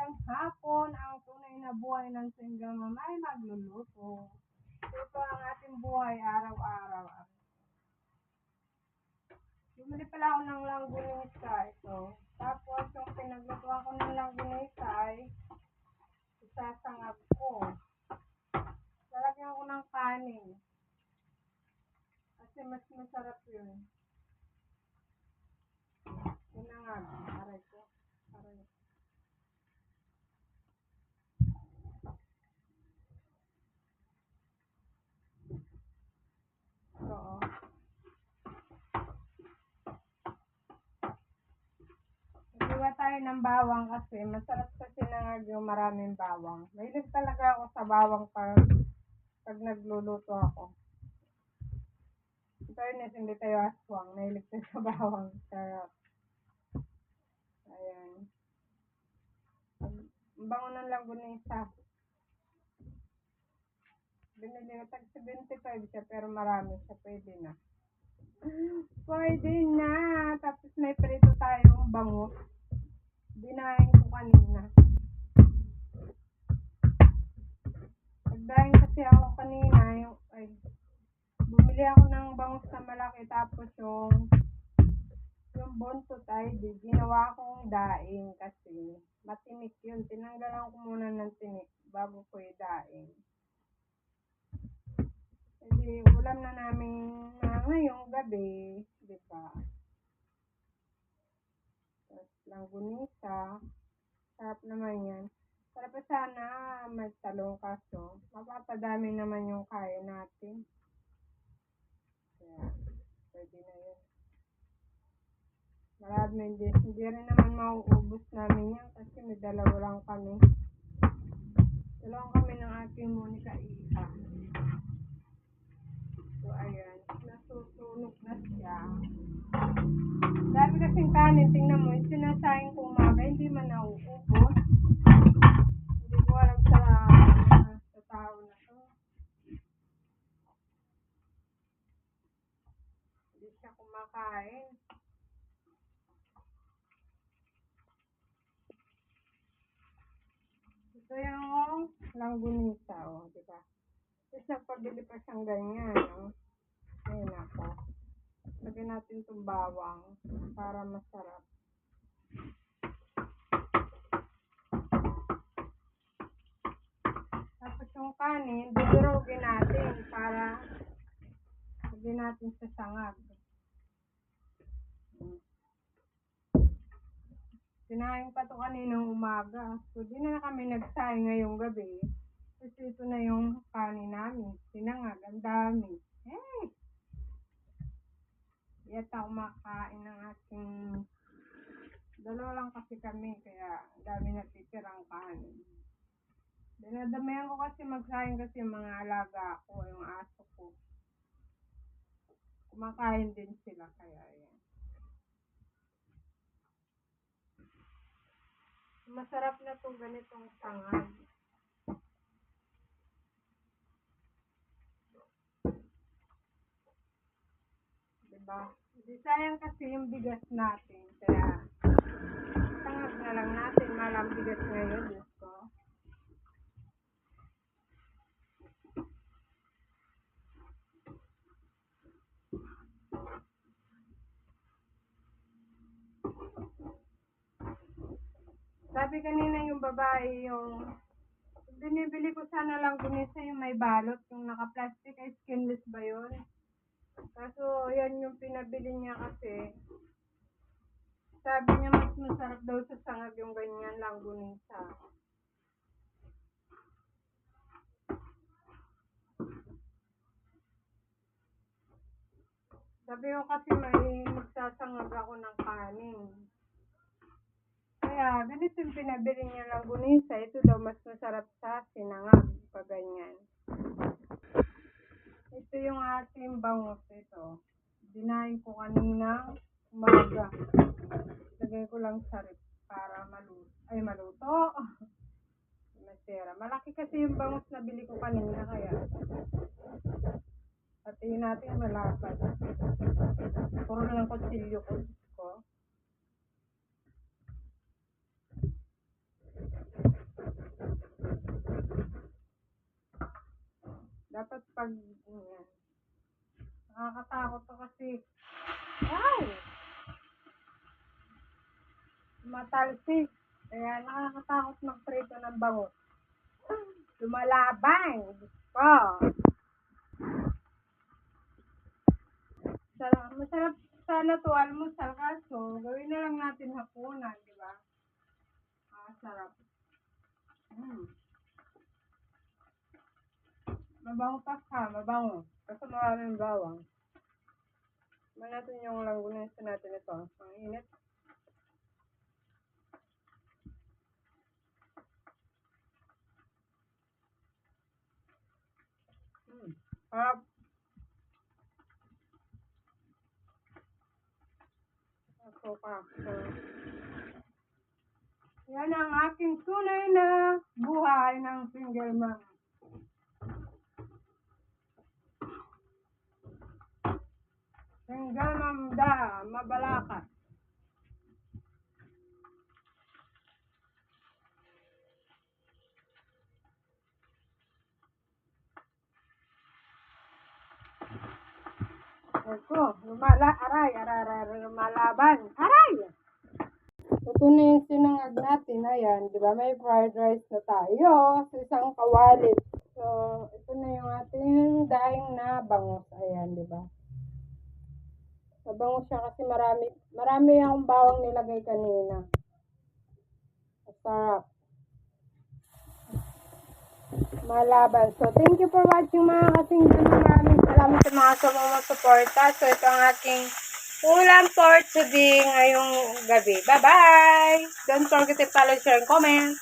Magandang hapon, ang tunay na buhay ng single mama ay magluluto. Ito ang ating buhay araw-araw. Bumili pala ako ng langgunisa ito. Tapos yung pinaglutuan ko ng langgunisa ay isasangag ko. Lalagyan ko ng kanin. Kasi mas masarap yun. Sinangag. Aray ko. Aray. Oo. Iwa tayo ng bawang kasi masarap sa sinangag yung maraming bawang. Mahilig talaga ako sa bawang pag nagluluto ako. Fairness, hindi tayo aswang. Mahilig tayo sa bawang. Sarap. Ayan. Ang bango ng langgunisa. Binili ko tag 75 siya pero marami siya. Pwede na. Pwede na. Tapos may prito tayong bangus. Dinahin ko kanina. Nagdahin kasi ako kanina. Bumili ako ng bangus na malaki. Tapos yung buntot ay ginawa kong daing kasi matinik yun. Tinanggalan ko muna ng tinik bago ko i-daing. Kasi ulam na namin ngayong gabi, di ba? Tapos langgunisa. Sarap naman yan. Sarap pa sana magtalong kaso mapapadami naman yung kaya natin. Kaya pwede na yun. Marami hindi rin naman mauubos namin yan kasi may dalawa lang kami. Dalawang kami ng aking Monica Isa. So ayan, nasusunog na siya. Dami kasing kanin, tingnan mo, yung sinasayang ko umaga, hindi man nauubos. Hindi ko alam sa tao na to. Hindi siya kumakain. Ito yung langgunisa, diba? Tapos nagpabili pa siyang ganyan, Ayun ako. Lagyan natin itong bawang para masarap. Tapos yung kanin, dudurugin natin para lagyan natin sa sangag. Sinaing pa ito kaninang umaga. So, di na kami nagsaing ngayong gabi. Kasi ito na yung kanin namin. Sinangag, ang dami. Hey! Yata kumakain ng ating dalawa lang kasi kami. Kaya dami natitirang kanin. Dinadamayan ko kasi magsaing kasi yung mga alaga ko, yung aso ko. Kumakain din sila kaya yan. Masarap na to ganitong sangag. Diba? Di sayang kasi yung bigas natin. Kaya sangag na lang natin. Malang bigas ngayon. Diyos ko. Sabi kanina yung babae yung binibili ko sana lang gunisa yung may balot, yung naka-plastic ay skinless ba yun? Kaso yan yung pinabili niya kasi sabi niya mas masarap daw sa sangag yung ganyan lang gunisa. Sabi ko kasi may magsasangag ako ng kanin. Kaya, ganito yung pinabili niya lang gunisa. Ito daw mas masarap sa sinangag. Pag ganyan. Ito yung ating bangus. Ito. Dinahin ko kanina umaga. Lagay ko lang sa rip para maluto. Ay, maluto. Masera. Malaki kasi yung bangus na bili ko kanina. Kaya, patiin natin malapad. Puro lang kutsilyo ko. Dapat pag, yan. Nakakatakot to kasi, ay, matalsik. Kaya nakakatakot magprito ng bangus. Lumalaban. Oh. Masarap sana to almusal kaso gawin na lang natin hapunan, di ba? Sarap. Mabango pa ka, mabango. Kasi maraming bawang. Iba natin yung langgunesa natin ito. Ang init. Sarap. Ako pa. Yan ang aking tunay na buhay ng single mom. Single mom da, mabalakat. Ito, lumalaban. Aray! Ito na yung sinangag natin. Ayan, di ba? May fried rice na tayo sa isang kawalit. So, ito na yung ating daing na bangus. Ayan, di ba? Mabango siya kasi marami yung bawang nilagay kanina. Sarap. Malaban. So, thank you for watching mga kasinggan. Maraming salamat sa mga sumusuporta. So, ito ang aking ulam for today ngayong gabi. Bye-bye! Don't forget to follow, share, and comment.